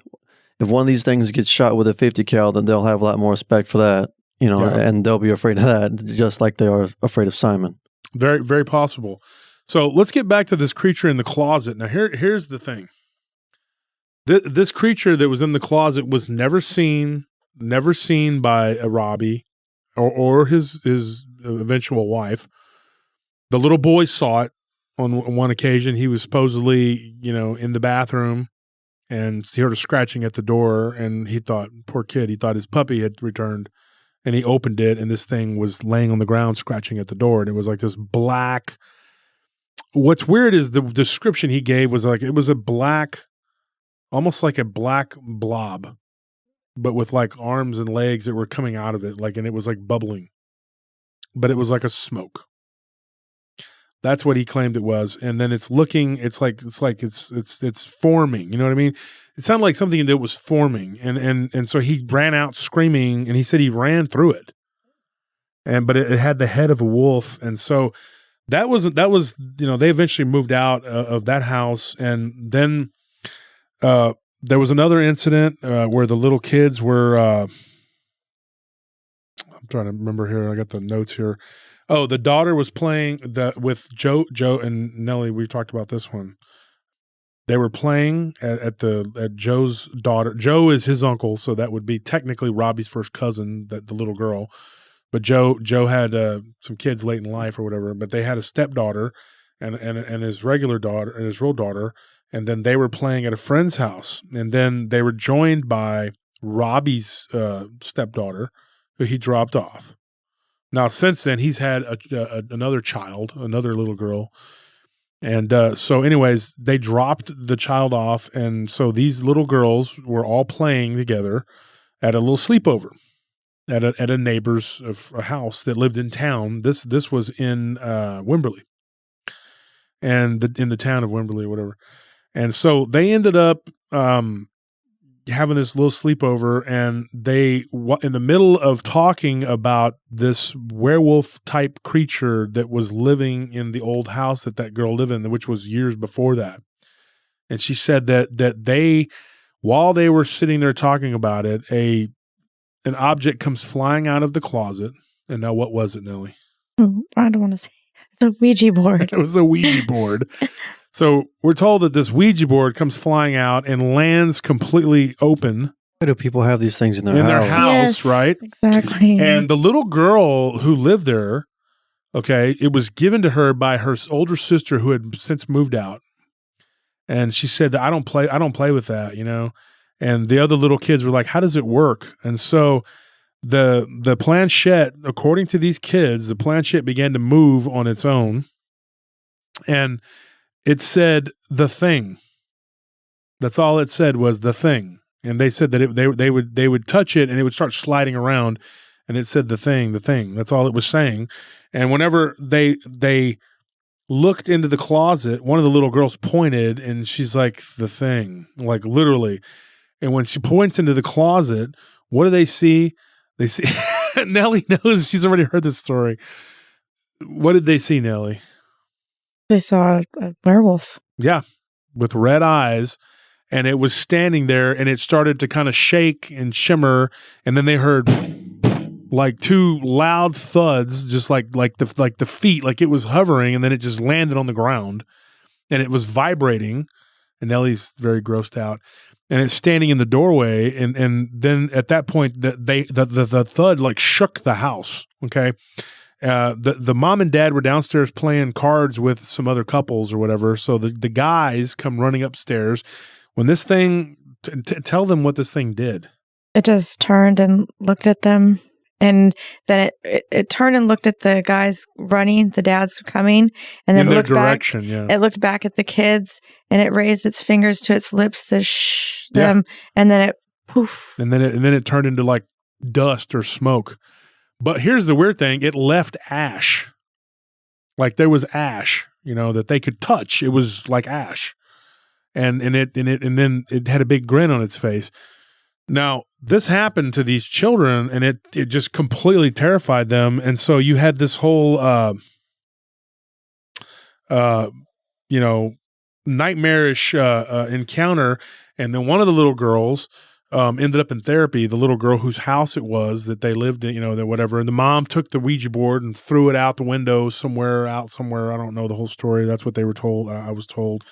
one of these things gets shot with a 50 cal, then they'll have a lot more respect for that, and they'll be afraid of that, just like they are afraid of Simon. Very, very possible. So let's get back to this creature in the closet. Now, here's the thing. This creature that was in the closet was never seen by Robbie or his eventual wife. The little boy saw it on one occasion. He was supposedly, in the bathroom, and he heard a scratching at the door, and he thought, poor kid, he thought his puppy had returned, and he opened it, and this thing was laying on the ground scratching at the door, and it was like this black. What's weird is the description he gave was like, it was a black, almost like a black blob, but with like arms and legs that were coming out of it, and it was like bubbling, but it was like a smoke. That's what he claimed it was. And then it's forming. You know what I mean? It sounded like something that was forming. And so he ran out screaming, and he said he ran through it. But it had the head of a wolf. And so that was, they eventually moved out of that house. And then there was another incident where the little kids were, I'm trying to remember here. I got the notes here. Oh, the daughter was playing with Joe and Nellie. We talked about this one. They were playing at Joe's daughter. Joe is his uncle, so that would be technically Robbie's first cousin, the little girl. But Joe had some kids late in life or whatever. But they had a stepdaughter and his regular daughter and his real daughter, and then they were playing at a friend's house, and then they were joined by Robbie's stepdaughter, who he dropped off. Now, since then, he's had another child, another little girl. And so anyways, they dropped the child off. And so these little girls were all playing together at a little sleepover at a neighbor's house that lived in town. This was in Wimberley, and in the town of Wimberley, whatever. And so they ended up having this little sleepover, and they, in the middle of talking about this werewolf type creature that was living in the old house that girl lived in, which was years before that. And she said that they, while they were sitting there talking about it, an object comes flying out of the closet. And now, what was it, Nellie? I don't want to say. It's a Ouija board. It was a Ouija board. So we're told that this Ouija board comes flying out and lands completely open. Why do people have these things in their house? Yes, right? Exactly. And the little girl who lived there, it was given to her by her older sister who had since moved out. And she said, I don't play with that, And the other little kids were like, how does it work? And so the planchette, according to these kids, the planchette began to move on its own. And it said the thing. That's all it said, was the thing. And they said that they would touch it and it would start sliding around, and it said the thing. That's all it was saying. And whenever they looked into the closet, one of the little girls pointed, and she's like, the thing, like literally. And when she points into the closet, what do they see? They see Nellie knows, she's already heard this story. What did they see, Nellie? They saw a werewolf. Yeah, with red eyes, and it was standing there, and it started to kind of shake and shimmer, and then they heard like two loud thuds, just like the feet, like it was hovering, and then it just landed on the ground, and it was vibrating, and Nellie's very grossed out, and it's standing in the doorway, and then at that point, the thud like shook the house. Okay. The mom and dad were downstairs playing cards with some other couples or whatever. So the guys come running upstairs when this thing, tell them what this thing did. It just turned and looked at them. And then it turned and looked at the guys running, the dads coming, and then in their looked direction, back. Yeah. It looked back at the kids, and it raised its fingers to its lips to shh them, and then it poof. And then it turned into like dust or smoke. But here's the weird thing: it left ash. Like there was ash, that they could touch. It was like ash, and then it had a big grin on its face. Now, this happened to these children, and it just completely terrified them. And so you had this whole, nightmarish encounter. And then one of the little girls, ended up in therapy, the little girl whose house it was that they lived in, that whatever. And the mom took the Ouija board and threw it out the window somewhere. I don't know the whole story. That's what they were told. I was told.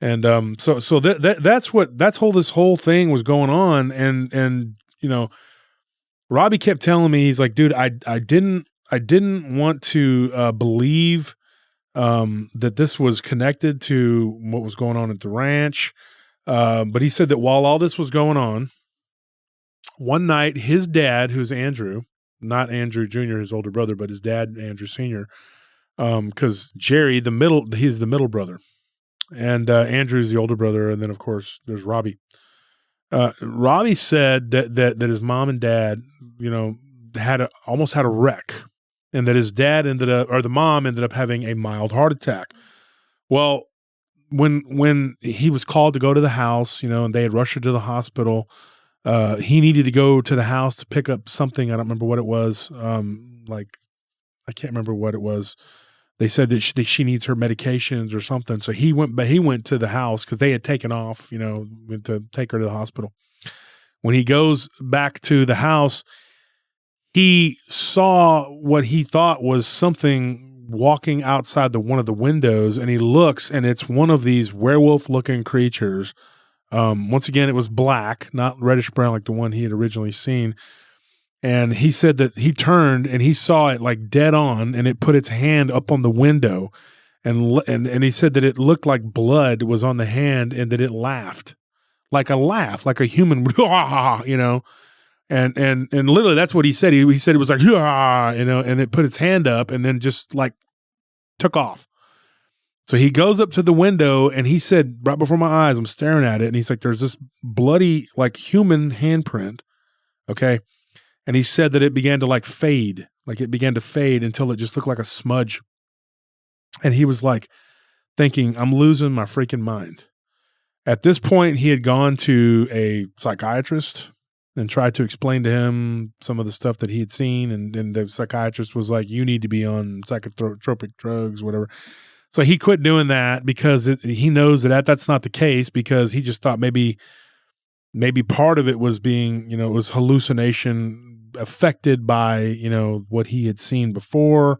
And so that's this whole thing was going on. And Robbie kept telling me, he's like, dude, I didn't want to believe that this was connected to what was going on at the ranch. But he said that while all this was going on, one night his dad, who's Andrew, not Andrew Jr., his older brother, but his dad, Andrew Sr., because Jerry, he's the middle brother. And Andrew's the older brother. And then, of course, there's Robbie. Robbie said that his mom and dad, almost had a wreck, and that his dad the mom ended up having a mild heart attack. Well, when he was called to go to the house, and they had rushed her to the hospital, he needed to go to the house to pick up something. I don't remember what it was. I can't remember what it was. They said that she needs her medications or something. So he went to the house because they had taken off, went to take her to the hospital. When he goes back to the house, he saw what he thought was something walking outside one of the windows, and he looks, and it's one of these werewolf-looking creatures. Once again, it was black, not reddish-brown like the one he had originally seen. And he said that he turned and he saw it like dead on, and it put its hand up on the window, and he said that it looked like blood was on the hand, and that it laughed, like a human, And literally that's what he said. He said it was like, and it put its hand up and then just like took off. So he goes up to the window, and he said, right before my eyes, I'm staring at it, and he's like, there's this bloody, like human handprint. Okay. And he said that it began to fade until it just looked like a smudge. And he was like thinking, I'm losing my freaking mind. At this point, he had gone to a psychiatrist and tried to explain to him some of the stuff that he had seen. And the psychiatrist was like, you need to be on psychotropic drugs, whatever. So he quit doing that because he knows that's not the case, because he just thought maybe part of it was being, it was hallucination affected by, what he had seen before,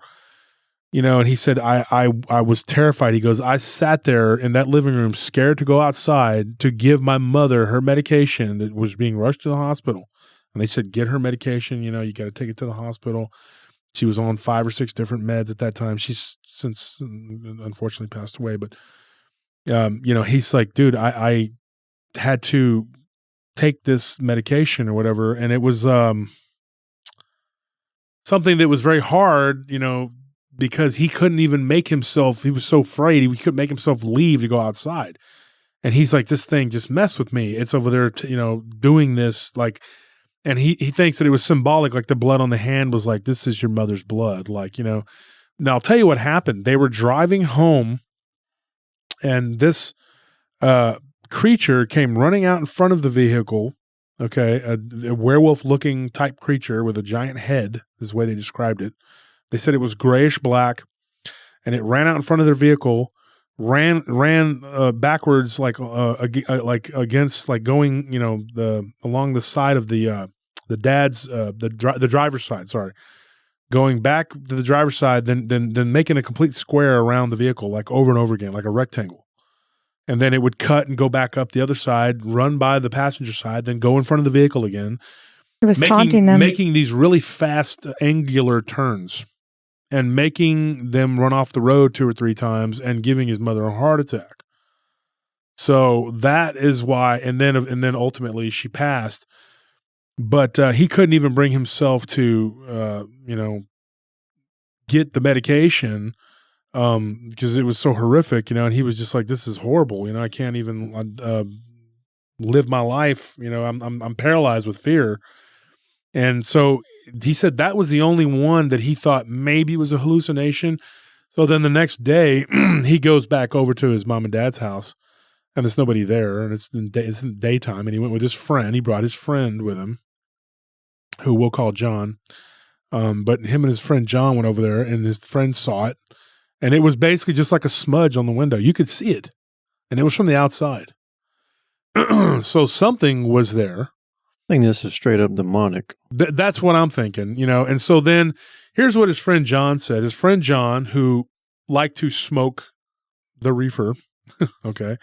and he said, I was terrified. He goes, I sat there in that living room scared to go outside to give my mother her medication that was being rushed to the hospital. And they said, get her medication, you got to take it to the hospital. She was on 5 or 6 different meds at that time. She's since unfortunately passed away, but he's like, dude, I had to take this medication or whatever. And it was something that was very hard, because he couldn't even make himself, he was so afraid, he couldn't make himself leave to go outside. And he's like, this thing just messed with me. It's over there, doing this, and he thinks that it was symbolic, like the blood on the hand was like, this is your mother's blood. Now I'll tell you what happened. They were driving home, and this creature came running out in front of the vehicle. Okay. A werewolf looking type creature with a giant head is the way they described it. They said it was grayish black, and it ran out in front of their vehicle, ran backwards, against, going, along the side of the dad's, the driver's side, sorry, going back to the driver's side, then making a complete square around the vehicle, like over and over again, like a rectangle. And then it would cut and go back up the other side, run by the passenger side, then go in front of the vehicle again. It was taunting them. Making these really fast, angular turns and making them run off the road 2 or 3 times and giving his mother a heart attack. So that is why, and then ultimately she passed. But he couldn't even bring himself to, get the medication because it was so horrific, and he was just like, this is horrible. I can't even live my life. I'm paralyzed with fear. And so he said that was the only one that he thought maybe was a hallucination. So then the next day he goes back over to his mom and dad's house, and there's nobody there, and it's in daytime, and he went with his friend. He brought his friend with him, who we'll call John. But him and his friend John went over there, and his friend saw it, and it was basically just like a smudge on the window. You could see it, and it was from the outside. So something was there. I think this is straight up demonic. That's what I'm thinking, And so then here's what his friend John said. His friend John, who liked to smoke the reefer, okay,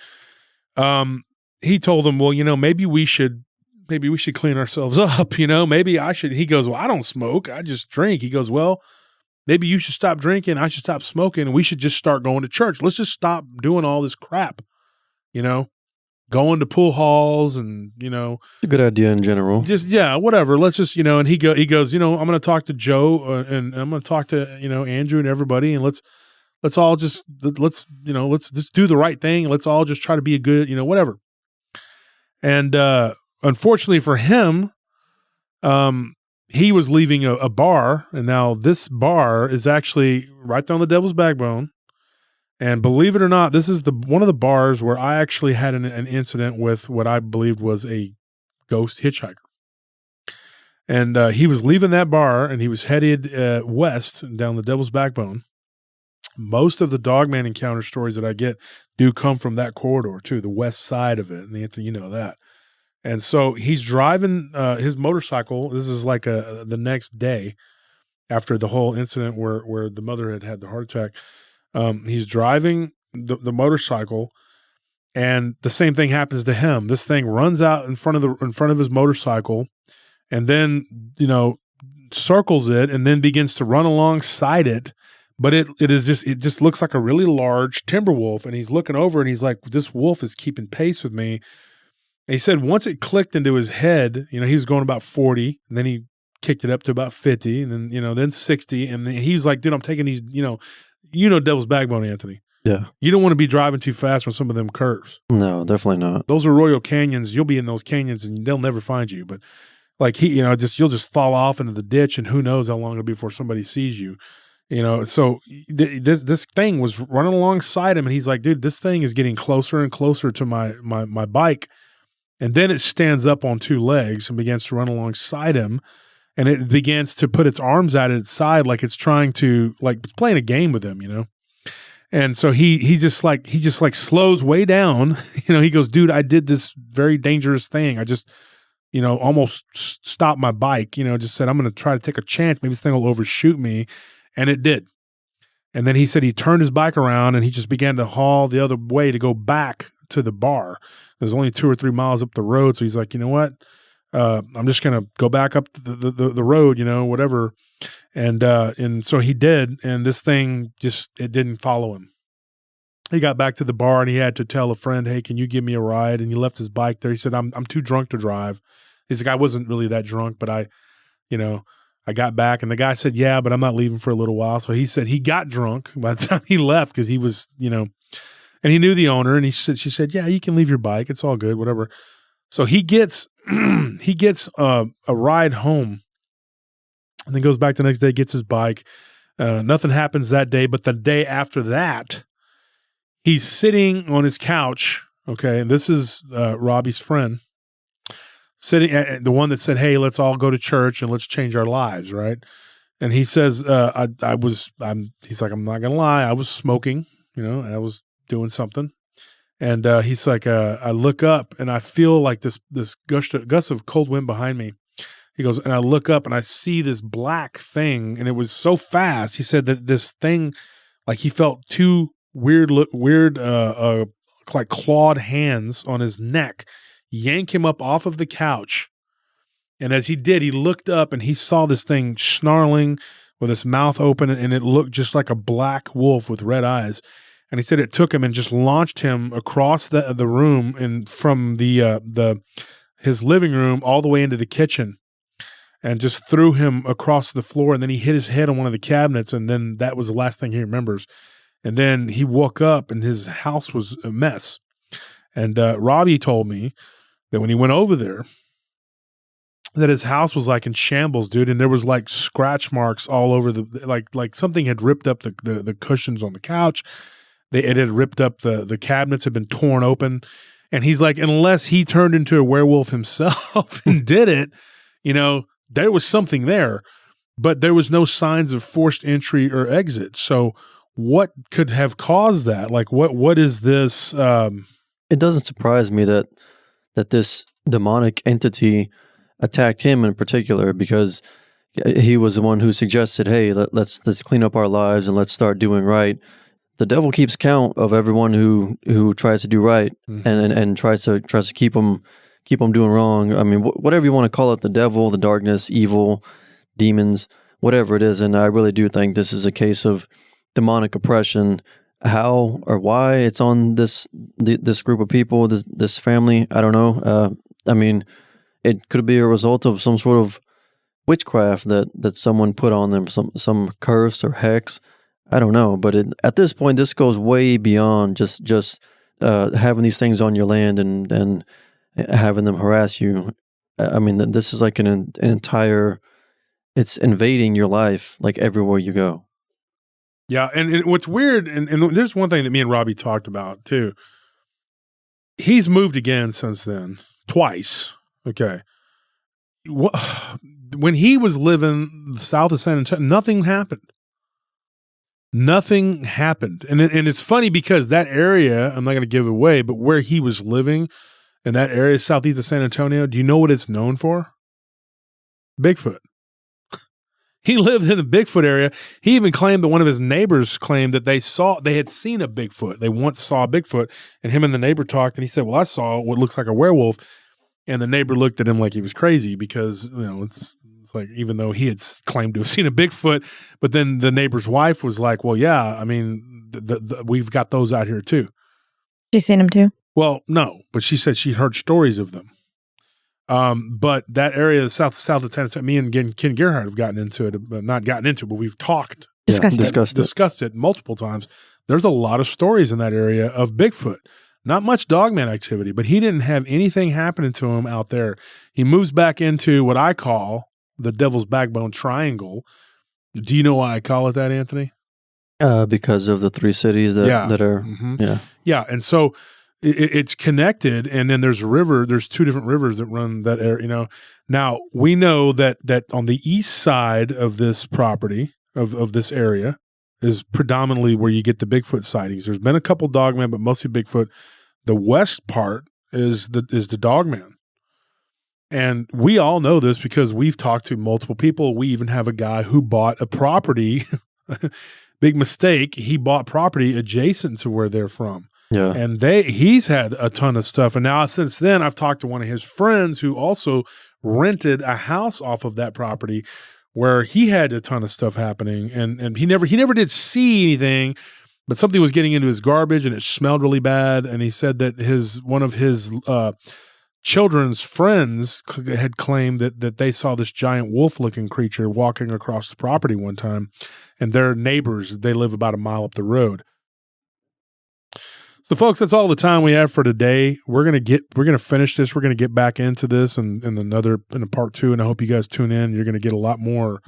he told him, well, maybe we should clean ourselves up, maybe I should. He goes, well, I don't smoke, I just drink. He goes, well, maybe you should stop drinking, I should stop smoking, and we should just start going to church. Let's just stop doing all this crap, going to pool halls and, It's a good idea in general. Just, whatever. Let's just, and he goes, I'm going to talk to Joe and I'm going to talk to, Andrew and everybody, and let's all just, let's just do the right thing. Let's all just try to be a good, whatever. And unfortunately for him, he was leaving a bar, and now this bar is actually right there on the Devil's Backbone. And believe it or not, this is one of the bars where I actually had an incident with what I believed was a ghost hitchhiker. And he was leaving that bar, and he was headed west down the Devil's Backbone. Most of the dogman encounter stories that I get do come from that corridor too, the west side of it. And Anthony, you know that. And so he's driving his motorcycle. This is like the next day after the whole incident where the mother had the heart attack. He's driving the motorcycle, and the same thing happens to him. This thing runs out in front of his motorcycle, and then circles it, and then begins to run alongside it. But it just looks like a really large timber wolf, and he's looking over, and he's like, "This wolf is keeping pace with me." And he said once it clicked into his head, he was going about 40, and then he kicked it up to about 50, and then then 60, and then he's like, "Dude, I'm taking these, Devil's Backbone, Anthony. Yeah. You don't want to be driving too fast on some of them curves. No, definitely not. Those are Royal Canyons. You'll be in those canyons and they'll never find you. But like you'll just fall off into the ditch, and who knows how long it'll be before somebody sees you. So this thing was running alongside him, and he's like, dude, this thing is getting closer and closer to my bike. And then it stands up on two legs and begins to run alongside him. And it begins to put its arms out at its side, like it's trying to, like it's playing a game with him, And so he just slows way down. He goes, dude, I did this very dangerous thing. I just, almost stopped my bike. Just said, I'm going to try to take a chance. Maybe this thing will overshoot me, and it did. And then he said he turned his bike around and he just began to haul the other way to go back to the bar. There's only 2 or 3 miles up the road, so he's like, you know what? I'm just going to go back up the road, whatever. And so he did. And this thing it didn't follow him. He got back to the bar and he had to tell a friend, hey, can you give me a ride? And he left his bike there. He said, I'm too drunk to drive. He's like, I wasn't really that drunk, but I got back, and the guy said, yeah, but I'm not leaving for a little while. So he said he got drunk by the time he left, because he was, and he knew the owner, and she said, yeah, you can leave your bike. It's all good, whatever. So he gets a ride home, and then goes back the next day, gets his bike. Nothing happens that day, but the day after that, he's sitting on his couch. Okay, and this is Robbie's friend, sitting the one that said, hey, let's all go to church and let's change our lives, right? And he says, he's like, I'm not gonna lie, I was smoking, I was doing something. And he's like, I look up and I feel like this gust of cold wind behind me. He goes, and I look up and I see this black thing, and it was so fast. He said that this thing, like he felt two weird, like clawed hands on his neck, yank him up off of the couch. And as he did, he looked up and he saw this thing snarling with its mouth open, and it looked just like a black wolf with red eyes. And he said it took him and just launched him across the room, and from his living room all the way into the kitchen, and just threw him across the floor. And then he hit his head on one of the cabinets, and then that was the last thing he remembers. And then he woke up and his house was a mess. And Robbie told me that when he went over there, that his house was like in shambles, dude. And there was like scratch marks all over like something had ripped up the cushions on the couch. It had ripped up the cabinets, had been torn open. And he's like, unless he turned into a werewolf himself and did it, there was something there, but there was no signs of forced entry or exit. So what could have caused that? Like, what is this? It doesn't surprise me that this demonic entity attacked him in particular because he was the one who suggested, hey, let's clean up our lives and let's start doing right. The devil keeps count of everyone who tries to do right and tries to keep them doing wrong. I mean, whatever you want to call it, the devil, the darkness, evil, demons, whatever it is. And I really do think this is a case of demonic oppression. How or why it's on this group of people, this family, I don't know. I mean, it could be a result of some sort of witchcraft that someone put on them, some curse or hex. I don't know, but at this point, this goes way beyond just having these things on your land and having them harass you. I mean, this is like an entire. It's invading your life, like everywhere you go. Yeah, and what's weird, and there's one thing that me and Robbie talked about too. He's moved again since then, twice. Okay. When he was living south of San Antonio, nothing happened. Nothing happened. And it's funny because that area, I'm not going to give it away, but where he was living in that area southeast of San Antonio, do you know what it's known for? Bigfoot. He lived in the Bigfoot area. He even claimed that one of his neighbors claimed that they had seen a Bigfoot. They once saw a Bigfoot, and him and the neighbor talked, and he said, well, I saw what looks like a werewolf. And the neighbor looked at him like he was crazy because, it's like, even though he had claimed to have seen a Bigfoot, but then the neighbor's wife was like, well, yeah, I mean, we've got those out here too. She's seen them too? Well, no, but she said she heard stories of them. But that area, the south of San Antonio, me and Ken Gerhardt have gotten into it, not gotten into it, but we've talked. Discussed it multiple times. There's a lot of stories in that area of Bigfoot. Not much dogman activity, but he didn't have anything happening to him out there. He moves back into what I call the Devil's Backbone Triangle. Do you know why I call it that, Anthony? Because of the three cities that are, Yeah, and so it's connected, and then there's a river. There's two different rivers that run that area. Now we know that on the east side of this property of this area is predominantly where you get the Bigfoot sightings. There's been a couple dogmen, but mostly Bigfoot. The west part is the dogman, and we all know this because we've talked to multiple people. We even have a guy who bought a property. Big mistake. He bought property adjacent to where they're from. Yeah. And he's had a ton of stuff. And now since then, I've talked to one of his friends who also rented a house off of that property where he had a ton of stuff happening. And he never did see anything, but something was getting into his garbage and it smelled really bad. And he said that one of his children's friends had claimed that they saw this giant wolf-looking creature walking across the property one time. And their neighbors, they live about a mile up the road. So, folks, that's all the time we have for today. We're gonna finish this. We're gonna get back into this in a part 2, and I hope you guys tune in. You're gonna get a lot more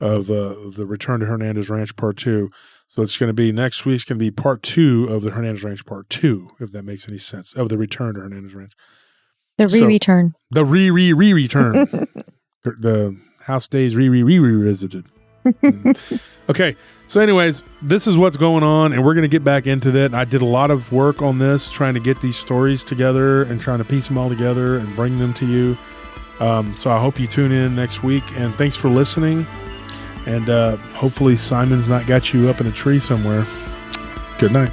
of the Return to Hernandez Ranch part 2. So it's gonna be next week's gonna be part 2 of the Hernandez Ranch part 2, if that makes any sense, of the Return to Hernandez Ranch. The re-return. The re-return. The house stays re-revisited. Okay, so anyways, this is what's going on, and we're going to get back into that. I did a lot of work on this, trying to get these stories together and trying to piece them all together and bring them to you. So I hope you tune in next week, and thanks for listening. And hopefully Simon's not got you up in a tree somewhere. Good night.